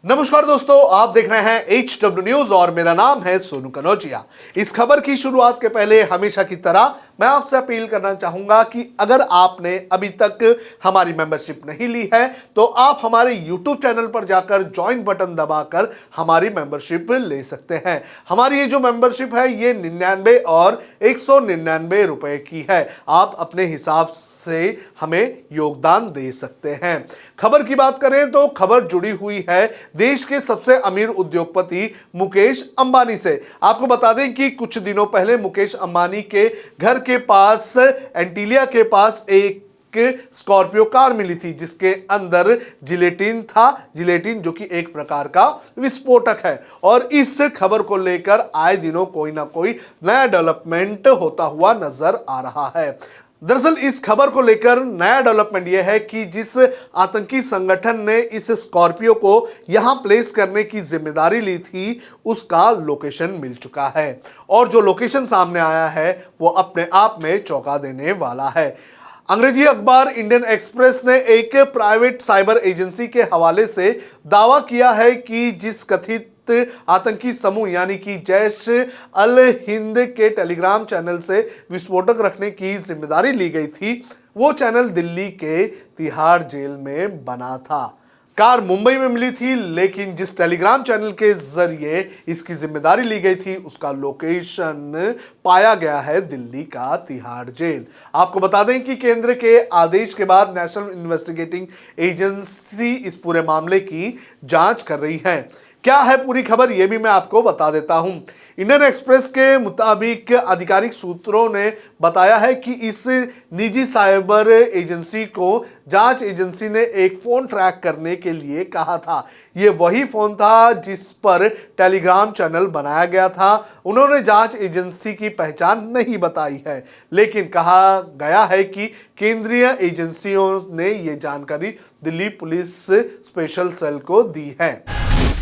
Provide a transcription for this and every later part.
नमस्कार दोस्तों, आप देख रहे हैं HW न्यूज और मेरा नाम है सोनू कनौजिया। इस खबर की शुरुआत के पहले हमेशा की तरह मैं आपसे अपील करना चाहूंगा कि अगर आपने अभी तक हमारी मेंबरशिप नहीं ली है तो आप हमारे YouTube चैनल पर जाकर ज्वाइन बटन दबाकर हमारी मेंबरशिप ले सकते हैं। हमारी ये जो मेंबरशिप है ये 99 और 199 रुपए की है। आप अपने हिसाब से हमें योगदान दे सकते हैं। खबर की बात करें तो खबर जुड़ी हुई है देश के सबसे अमीर उद्योगपति मुकेश अंबानी से। आपको बता दें कि कुछ दिनों पहले मुकेश अंबानी के घर के पास एंटीलिया के पास एक स्कॉर्पियो कार मिली थी जिसके अंदर जिलेटिन था। जिलेटिन जो कि एक प्रकार का विस्फोटक है और इस खबर को लेकर आए दिनों कोई ना कोई नया डेवलपमेंट होता हुआ नजर आ रहा है। दरअसल इस खबर को लेकर नया डेवलपमेंट यह है कि जिस आतंकी संगठन ने इस स्कॉर्पियो को यहां प्लेस करने की जिम्मेदारी ली थी उसका लोकेशन मिल चुका है और जो लोकेशन सामने आया है वो अपने आप में चौंका देने वाला है। अंग्रेजी अखबार इंडियन एक्सप्रेस ने एक प्राइवेट साइबर एजेंसी के हवाले से दावा किया है कि जिस कथित आतंकी समूह यानी कि जैश अल हिंद के टेलीग्राम चैनल से विस्फोटक रखने की जिम्मेदारी ली गई थी वो चैनल दिल्ली के तिहाड़ जेल में बना था। कार मुंबई में मिली थी लेकिन जिस टेलीग्राम चैनल के जरिए इसकी जिम्मेदारी ली गई थी उसका लोकेशन पाया गया है दिल्ली का तिहाड़ जेल। आपको बता दें कि केंद्र के आदेश के बाद नेशनल इन्वेस्टिगेटिंग एजेंसी इस पूरे मामले की जांच कर रही है। क्या है पूरी खबर ये भी मैं आपको बता देता हूं। इंडियन एक्सप्रेस के मुताबिक आधिकारिक सूत्रों ने बताया है कि इस निजी साइबर एजेंसी को जांच एजेंसी ने एक फोन ट्रैक करने के लिए कहा था। ये वही फोन था जिस पर टेलीग्राम चैनल बनाया गया था। उन्होंने जांच एजेंसी की पहचान नहीं बताई है लेकिन कहा गया है कि केंद्रीय एजेंसियों ने ये जानकारी दिल्ली पुलिस स्पेशल सेल को दी है।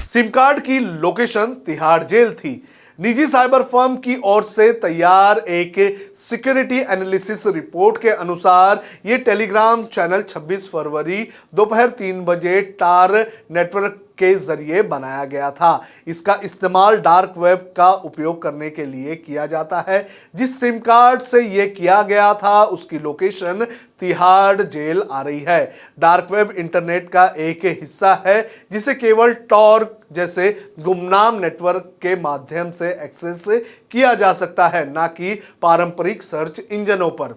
सिम कार्ड की लोकेशन तिहाड़ जेल थी। निजी साइबर फर्म की ओर से तैयार एक सिक्योरिटी एनालिसिस रिपोर्ट के अनुसार यह टेलीग्राम चैनल 26 फरवरी दोपहर 3 बजे टार नेटवर्क के जरिए बनाया गया था। इसका इस्तेमाल डार्क वेब का उपयोग करने के लिए किया जाता है। जिस सिम कार्ड से यह किया गया था उसकी लोकेशन तिहाड़ जेल आ रही है। डार्क वेब इंटरनेट का एक हिस्सा है जिसे केवल टॉर जैसे गुमनाम नेटवर्क के माध्यम से एक्सेस किया जा सकता है, ना कि पारंपरिक सर्च इंजनों पर।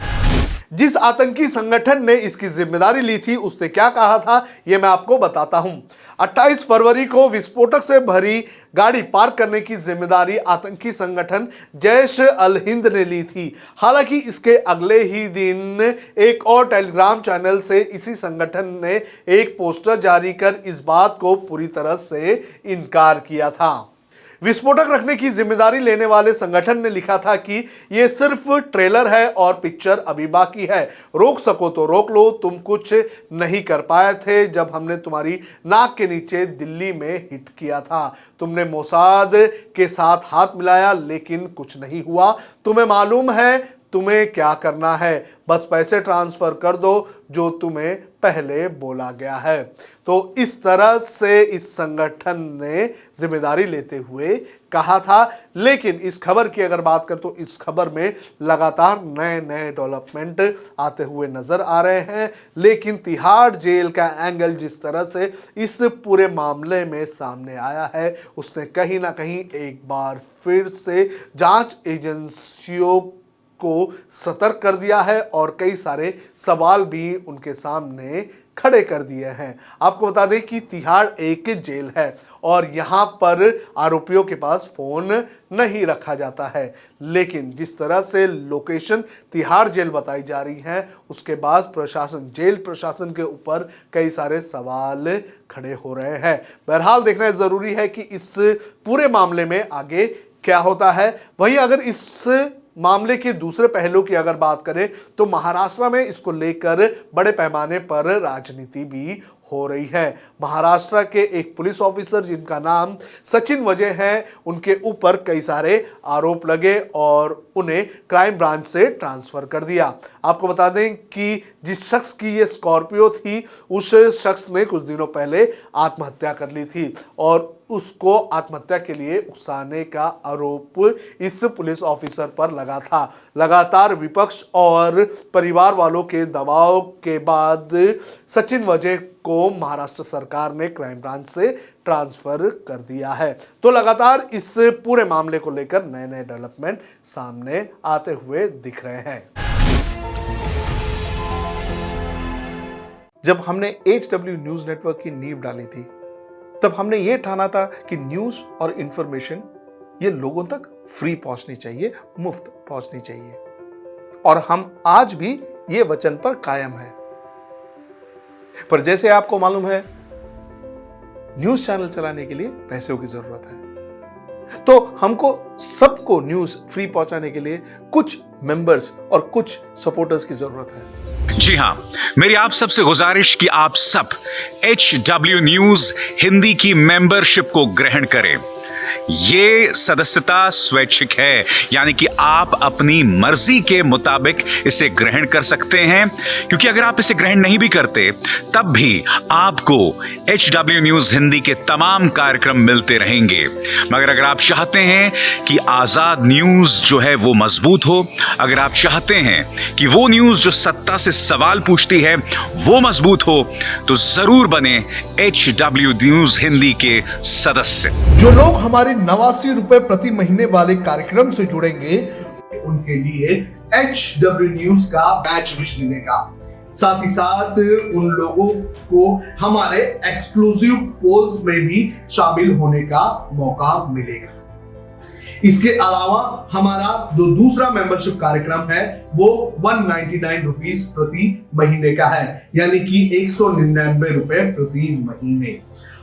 जिस आतंकी संगठन ने इसकी जिम्मेदारी ली थी उसने क्या कहा था यह मैं आपको बताता हूं। 28 फरवरी को विस्फोटक से भरी गाड़ी पार्क करने की जिम्मेदारी आतंकी संगठन जैश अल हिंद ने ली थी। हालांकि इसके अगले ही दिन एक और टेलीग्राम चैनल से इसी संगठन ने एक पोस्टर जारी कर इस बात को पूरी तरह से इनकार किया था। विस्फोटक रखने की जिम्मेदारी लेने वाले संगठन ने लिखा था कि यह सिर्फ ट्रेलर है और पिक्चर अभी बाकी है, रोक सको तो रोक लो, तुम कुछ नहीं कर पाए थे जब हमने तुम्हारी नाक के नीचे दिल्ली में हिट किया था। तुमने मोसाद के साथ हाथ मिलाया लेकिन कुछ नहीं हुआ। तुम्हें मालूम है तुम्हें क्या करना है, बस पैसे ट्रांसफर कर दो जो तुम्हें पहले बोला गया है। तो इस तरह से इस संगठन ने जिम्मेदारी लेते हुए कहा था। लेकिन इस खबर की अगर बात करें तो इस खबर में लगातार नए नए डेवलपमेंट आते हुए नजर आ रहे हैं। लेकिन तिहाड़ जेल का एंगल जिस तरह से इस पूरे मामले में सामने आया है उसने कहीं ना कहीं एक बार फिर से जांच एजेंसियों को सतर्क कर दिया है और कई सारे सवाल भी उनके सामने खड़े कर दिए हैं। आपको बता दें कि तिहाड़ एक जेल है और यहां पर आरोपियों के पास फोन नहीं रखा जाता है। लेकिन जिस तरह से लोकेशन तिहाड़ जेल बताई जा रही है उसके बाद प्रशासन जेल प्रशासन के ऊपर कई सारे सवाल खड़े हो रहे हैं। बहरहाल देखना जरूरी है कि इस पूरे मामले में आगे क्या होता है। वहीं अगर इस मामले के दूसरे पहलू की अगर बात करें तो महाराष्ट्र में इसको लेकर बड़े पैमाने पर राजनीति भी हो रही है। महाराष्ट्र के एक पुलिस ऑफिसर जिनका नाम सचिन वजे है, उनके ऊपर कई सारे आरोप लगे और उन्हें क्राइम ब्रांच से ट्रांसफर कर दिया। आपको बता दें कि जिस शख्स की ये स्कॉर्पियो थी, उस शख्स ने कुछ दिनों पहले आत्महत्या कर ली थी और उसको आत्महत्या के लिए उकसाने का आरोप इस पुलिस ऑफिसर पर लगा था। लगातार विपक्ष और परिवार वालों के दबाव के बाद सचिन वजे को महाराष्ट्र सरकार ने क्राइम ब्रांच से ट्रांसफर कर दिया है। तो लगातार इस पूरे मामले को लेकर नए नए डेवलपमेंट सामने आते हुए दिख रहे हैं। जब हमने HW न्यूज नेटवर्क की नींव डाली थी, तब हमने ये ठाना था कि न्यूज और इंफॉर्मेशन ये लोगों तक फ्री पहुंचनी चाहिए, मुफ्त पहुंचनी चाहिए, और हम आज भी ये वचन पर कायम हैं। पर जैसे आपको मालूम है, न्यूज चैनल चलाने के लिए पैसों की जरूरत है, तो हमको सबको न्यूज फ्री पहुंचाने के लिए कुछ मेंबर्स और कुछ सपोर्टर्स की जरूरत है। जी हाँ, मेरी आप सबसे गुजारिश कि आप सब HW न्यूज हिंदी की मेंबरशिप को ग्रहण करें। ये सदस्यता स्वैच्छिक है, यानी कि आप अपनी मर्जी के मुताबिक इसे ग्रहण कर सकते हैं, क्योंकि अगर आप इसे ग्रहण नहीं भी करते तब भी आपको HW न्यूज हिंदी के तमाम कार्यक्रम मिलते रहेंगे। मगर अगर आप चाहते हैं कि आजाद न्यूज जो है वो मजबूत हो, अगर आप चाहते हैं कि वो न्यूज जो सत्ता से सवाल पूछती है वो मजबूत हो, तो जरूर बने HW न्यूज हिंदी के सदस्य। जो लोग हमारे 89 रुपए प्रति महीने वाले कार्यक्रम से जुड़ेंगे, उनके लिए HW न्यूज का बैच विश मिलेगा। साथ ही साथ उन लोगों को हमारे एक्सक्लूसिव पोल्स में भी शामिल होने का मौका मिलेगा। इसके अलावा हमारा जो दूसरा मेंबरशिप कार्यक्रम है वो 199 रुपीस प्रति महीने का है, यानी कि 199 रुपए प्रति महीने।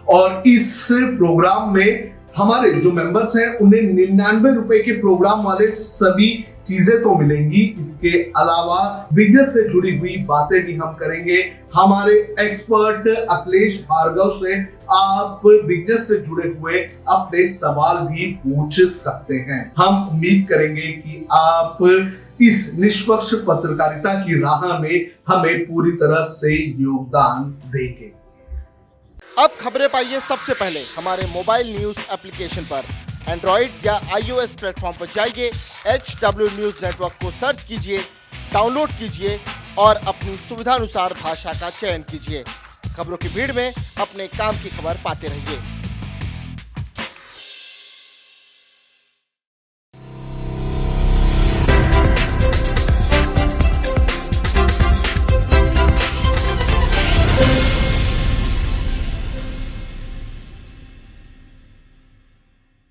और इस प्रोग्राम में हमारे जो मेंबर्स हैं उन्हें 99 रुपए के प्रोग्राम वाले सभी चीजें तो मिलेंगी। इसके अलावा बिजनेस से जुड़ी हुई बातें भी हम करेंगे। हमारे एक्सपर्ट अखिलेश भार्गव से आप बिजनेस से जुड़े हुए अपने सवाल भी पूछ सकते हैं। हम उम्मीद करेंगे कि आप इस निष्पक्ष पत्रकारिता की राह में हमें पूरी तरह से योगदान देंगे। अब खबरें पाइए सबसे पहले हमारे मोबाइल न्यूज एप्लीकेशन पर। एंड्रॉइड या iOS प्लेटफॉर्म पर जाइए, HW न्यूज नेटवर्क को सर्च कीजिए, डाउनलोड कीजिए और अपनी सुविधानुसार भाषा का चयन कीजिए। खबरों की भीड़ में अपने काम की खबर पाते रहिए।